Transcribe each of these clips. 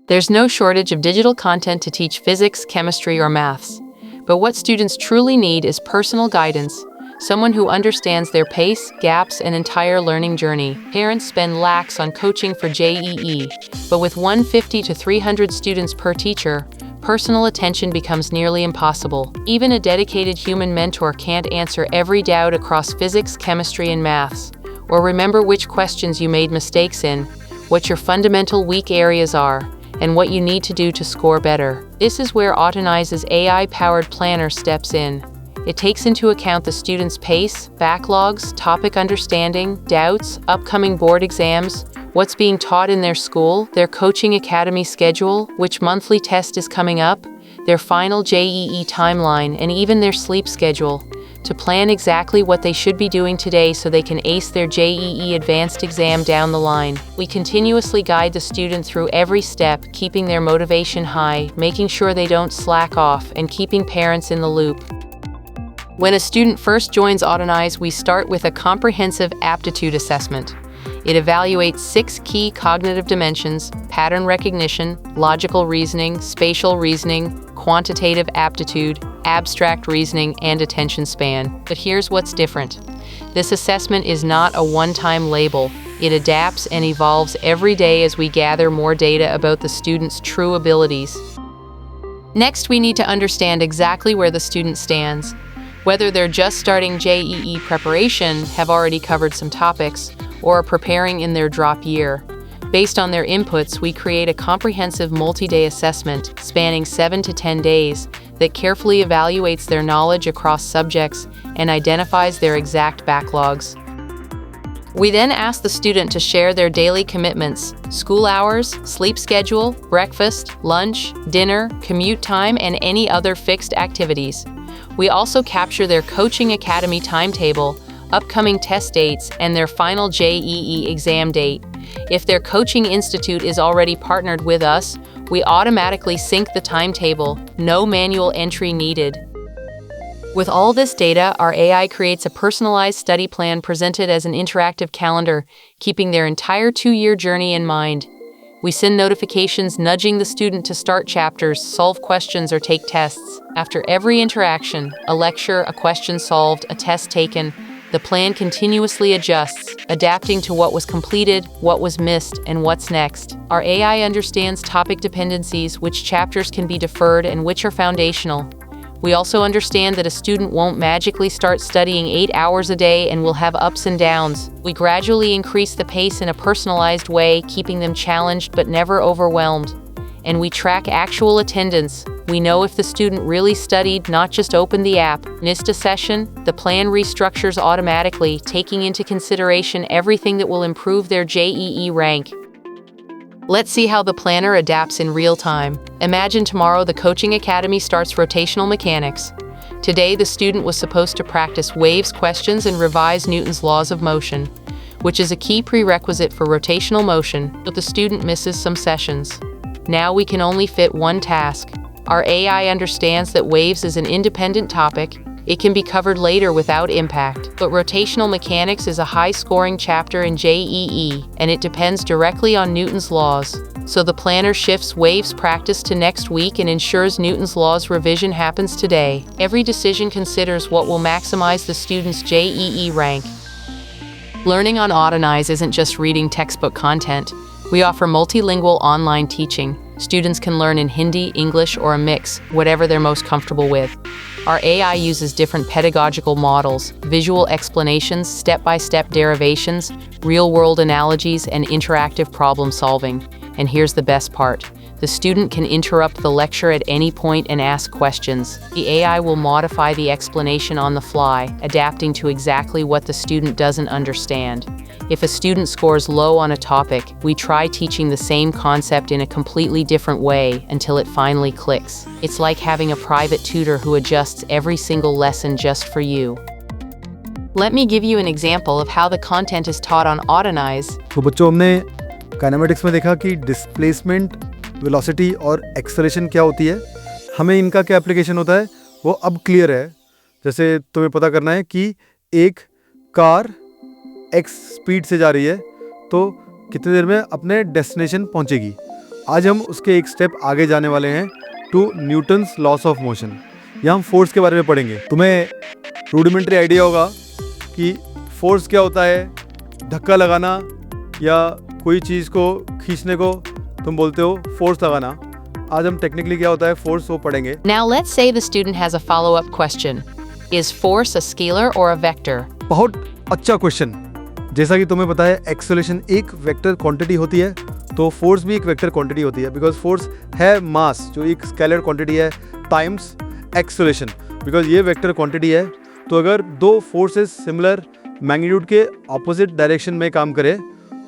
There's no shortage of digital content to teach physics, chemistry, or maths. But what students truly need is personal guidance, someone who understands their pace, gaps, and entire learning journey. Parents spend lakhs on coaching for JEE, but with 150 to 300 students per teacher, personal attention becomes nearly impossible. Even a dedicated human mentor can't answer every doubt across physics, chemistry, and maths, or remember which questions you made mistakes in, what your fundamental weak areas are, and what you need to do to score better. This is where Autonise's AI-powered planner steps in. It takes into account the student's pace, backlogs, topic understanding, doubts, upcoming board exams, what's being taught in their school, their coaching academy schedule, which monthly test is coming up, their final JEE timeline, and even their sleep schedule, to plan exactly what they should be doing today so they can ace their JEE advanced exam down the line. We continuously guide the student through every step, keeping their motivation high, making sure they don't slack off, and keeping parents in the loop. When a student first joins Autonise, we start with a comprehensive aptitude assessment. It evaluates 6 key cognitive dimensions: pattern recognition, logical reasoning, spatial reasoning, quantitative aptitude, abstract reasoning, and attention span. But here's what's different. This assessment is not a one-time label. It adapts and evolves every day as we gather more data about the student's true abilities. Next, we need to understand exactly where the student stands. Whether they're just starting JEE preparation, have already covered some topics, or are preparing in their drop year. Based on their inputs, we create a comprehensive multi-day assessment spanning 7 to 10 days that carefully evaluates their knowledge across subjects and identifies their exact backlogs. We then ask the student to share their daily commitments: school hours, sleep schedule, breakfast, lunch, dinner, commute time, and any other fixed activities. We also capture their coaching academy timetable, upcoming test dates, and their final JEE exam date. If their coaching institute is already partnered with us, we automatically sync the timetable, no manual entry needed. With all this data, our AI creates a personalized study plan presented as an interactive calendar, keeping their entire 2-year journey in mind. We send notifications nudging the student to start chapters, solve questions, or take tests. After every interaction, a lecture, a question solved, a test taken, the plan continuously adjusts, adapting to what was completed, what was missed, and what's next. Our AI understands topic dependencies, which chapters can be deferred and which are foundational. We also understand that a student won't magically start studying 8 hours a day and will have ups and downs. We gradually increase the pace in a personalized way, keeping them challenged but never overwhelmed. And we track actual attendance. We know if the student really studied, not just opened the app. Missed a session, the plan restructures automatically, taking into consideration everything that will improve their JEE rank. Let's see how the planner adapts in real time. Imagine tomorrow the coaching academy starts rotational mechanics. Today, the student was supposed to practice waves questions and revise Newton's laws of motion, which is a key prerequisite for rotational motion, but the student misses some sessions. Now we can only fit one task. Our AI understands that waves is an independent topic. It can be covered later without impact. But rotational mechanics is a high-scoring chapter in JEE, and it depends directly on Newton's laws. So the planner shifts waves practice to next week and ensures Newton's laws revision happens today. Every decision considers what will maximize the student's JEE rank. Learning on Autonise isn't just reading textbook content. We offer multilingual online teaching. Students can learn in Hindi, English, or a mix, whatever they're most comfortable with. Our AI uses different pedagogical models, visual explanations, step-by-step derivations, real-world analogies, and interactive problem solving. And here's the best part. The student can interrupt the lecture at any point and ask questions. The AI will modify the explanation on the fly, adapting to exactly what the student doesn't understand. If a student scores low on a topic, we try teaching the same concept in a completely different way until it finally clicks. It's like having a private tutor who adjusts every single lesson just for you. Let me give you an example of how the content is taught on Autonise. तो बच्चों हमने kinematics में देखा कि displacement, velocity और acceleration क्या होती है. हमें इनका क्या एप्लीकेशन होता है वो अब क्लियर है. जैसे तुम्हें पता करना है कि एक कार x स्पीड से जा रही है तो कितनी देर में अपने डेस्टिनेशन पहुंचेगी. आज हम उसके एक स्टेप आगे जाने वाले हैं to Newton's laws of motion. यहाँ हम फोर्स के बारे में पढ़ेंगे। तुम्हें रूडिमेंट्री आइडिया होगा कि फोर्स क्या होता है, धक्का लगाना या कोई चीज़ को खींचने को तुम बोलते हो फोर्स लगाना। आज हम टेक्निकली क्या होता है फोर्स वो पढ़ेंगे। Now let's say the student has a follow-up question. Is force a scalar or a vector? बहुत अच्छा क्वेश्चन। जैसा कि तुम्हें पता है एक्सेलरेशन एक वेक्टर क्वांटिटी होती है, तो फोर्स भी एक वेक्टर क्वांटिटी होती है, बिकॉज फोर्स है मास जो एक स्केलर क्वांटिटी है टाइम्स एक्सेलरेशन, बिकॉज ये वेक्टर क्वांटिटी है। तो अगर दो फोर्सेस सिमिलर मैग्नीट्यूड के ऑपोजिट डायरेक्शन में काम करे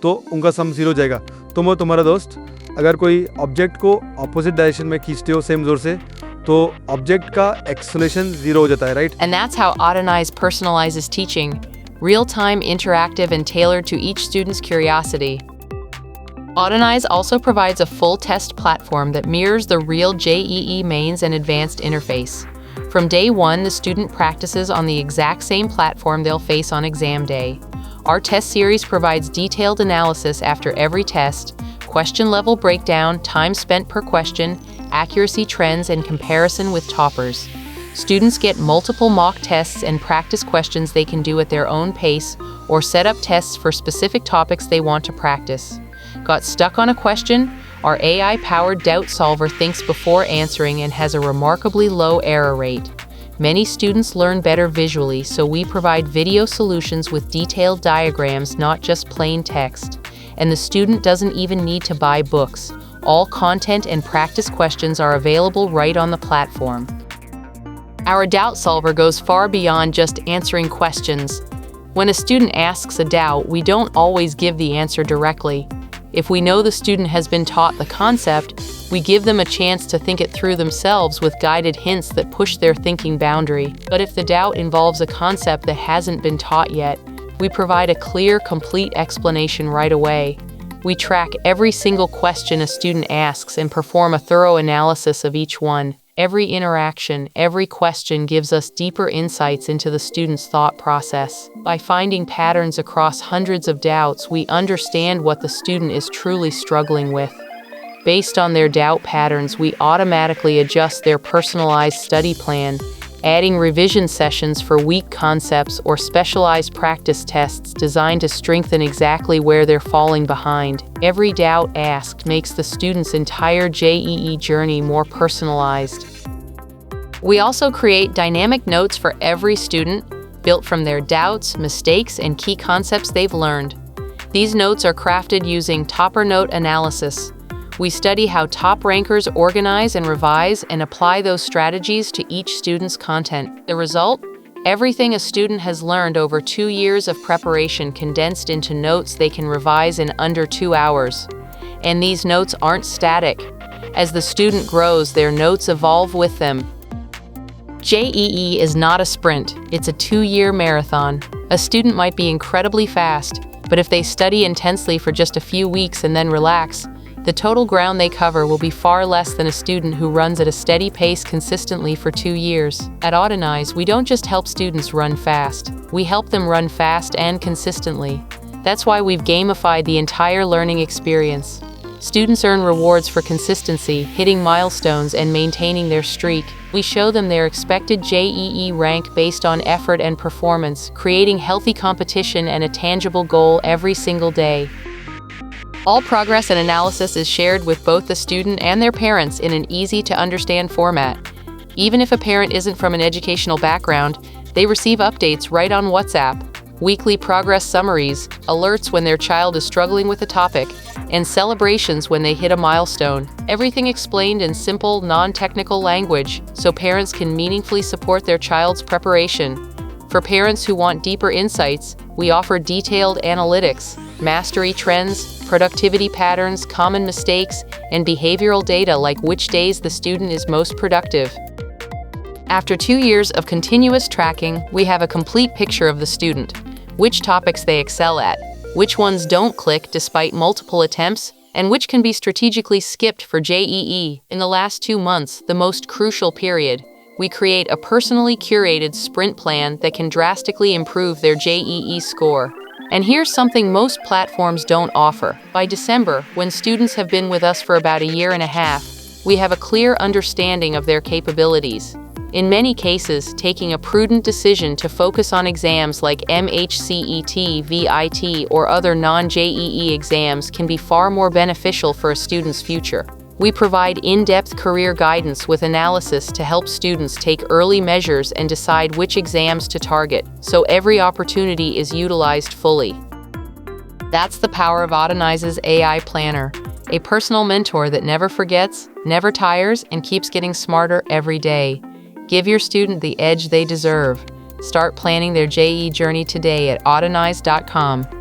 तो उनका सम 0 हो जाएगा। तुम और तुम्हारा दोस्त अगर कोई ऑब्जेक्ट को ऑपोजिट डायरेक्शन में खींचते हो सेम जोर से, तो ऑब्जेक्ट का एक्सेलरेशन 0 हो जाता है, right? And that's how Autonise personalizes teaching, real-time, interactive, and tailored to each student's curiosity. Autonise also provides a full test platform that mirrors the real JEE mains and advanced interface. From day one, the student practices on the exact same platform they'll face on exam day. Our test series provides detailed analysis after every test, question-level breakdown, time spent per question, accuracy trends, and comparison with toppers. Students get multiple mock tests and practice questions they can do at their own pace or set up tests for specific topics they want to practice. Got stuck on a question? Our AI-powered doubt solver thinks before answering and has a remarkably low error rate. Many students learn better visually, so we provide video solutions with detailed diagrams, not just plain text. And the student doesn't even need to buy books. All content and practice questions are available right on the platform. Our doubt solver goes far beyond just answering questions. When a student asks a doubt, we don't always give the answer directly. If we know the student has been taught the concept, we give them a chance to think it through themselves with guided hints that push their thinking boundary. But if the doubt involves a concept that hasn't been taught yet, we provide a clear, complete explanation right away. We track every single question a student asks and perform a thorough analysis of each one. Every interaction, every question gives us deeper insights into the student's thought process. By finding patterns across hundreds of doubts, we understand what the student is truly struggling with. Based on their doubt patterns, we automatically adjust their personalized study plan, adding revision sessions for weak concepts or specialized practice tests designed to strengthen exactly where they're falling behind. Every doubt asked makes the student's entire JEE journey more personalized. We also create dynamic notes for every student, built from their doubts, mistakes, and key concepts they've learned. These notes are crafted using Topper note analysis. We study how top rankers organize and revise and apply those strategies to each student's content. The result? Everything a student has learned over 2 years of preparation condensed into notes they can revise in under 2 hours. And these notes aren't static. As the student grows, their notes evolve with them. JEE is not a sprint, it's a 2-year marathon. A student might be incredibly fast, but if they study intensely for just a few weeks and then relax, the total ground they cover will be far less than a student who runs at a steady pace consistently for 2 years. At Autonise, we don't just help students run fast, we help them run fast and consistently. That's why we've gamified the entire learning experience. Students earn rewards for consistency, hitting milestones, and maintaining their streak. We show them their expected JEE rank based on effort and performance, creating healthy competition and a tangible goal every single day. All progress and analysis is shared with both the student and their parents in an easy-to-understand format. Even if a parent isn't from an educational background, they receive updates right on WhatsApp, weekly progress summaries, alerts when their child is struggling with a topic, and celebrations when they hit a milestone. Everything explained in simple, non-technical language, so parents can meaningfully support their child's preparation. For parents who want deeper insights, we offer detailed analytics, mastery trends, productivity patterns, common mistakes, and behavioral data like which days the student is most productive. After 2 years of continuous tracking, we have a complete picture of the student, which topics they excel at, which ones don't click despite multiple attempts, and which can be strategically skipped for JEE. In the last 2 months, the most crucial period, we create a personally curated sprint plan that can drastically improve their JEE score. And here's something most platforms don't offer. By December, when students have been with us for about a year and a half, we have a clear understanding of their capabilities. In many cases, taking a prudent decision to focus on exams like MHCET, VIT, or other non-JEE exams can be far more beneficial for a student's future. We provide in-depth career guidance with analysis to help students take early measures and decide which exams to target, so every opportunity is utilized fully. That's the power of Autonise's AI Planner, a personal mentor that never forgets, never tires, and keeps getting smarter every day. Give your student the edge they deserve. Start planning their JEE journey today at autonise.com.